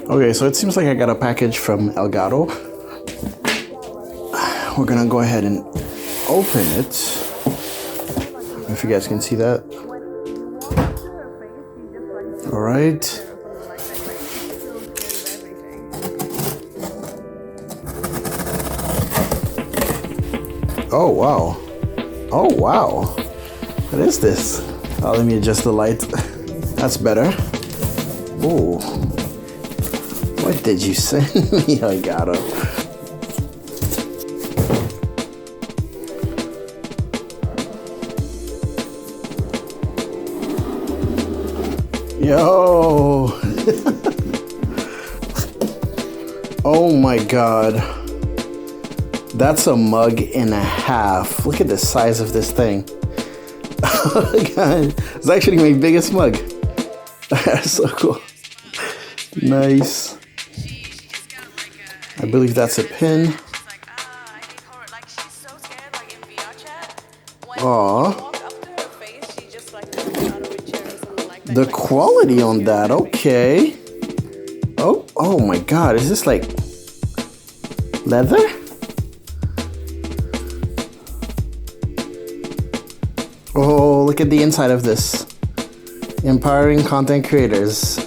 Okay, so it seems like I got a package from Elgato. We're gonna go ahead and open it. If you guys can see that. All right. Oh, wow. Oh, wow. What is this? Oh, let me adjust the light. That's better. Oh. What did you send me, Elgato? Yo. Oh my God. That's a mug and a half. Look at the size of this thing. Oh God. It's actually my biggest mug. That's so cool. Nice. I believe that's a pin. Aww. The quality on that, okay. Oh my God, is this like leather? Oh, look at the inside of this. Empowering content creators.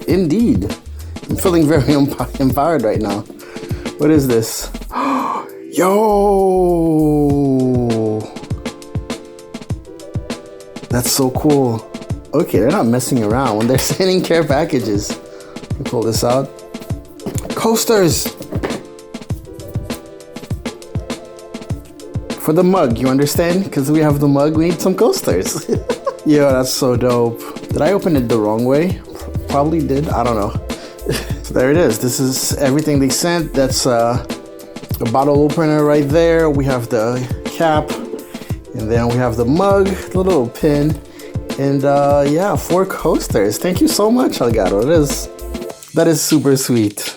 Indeed. I'm feeling very empowered right now. What is this? Yo! That's so cool. Okay, they're not messing around when they're sending care packages. Let me pull this out. Coasters! For the mug, you understand? Because we have the mug, we need some coasters. Yo, that's so dope. Did I open it the wrong way? Probably did, I don't know. So there it is. This is everything they sent. That's a bottle opener right there. We have the cap, and then we have the mug, the little pin, and yeah, 4 coasters. Thank you so much, Elgato. That is super sweet.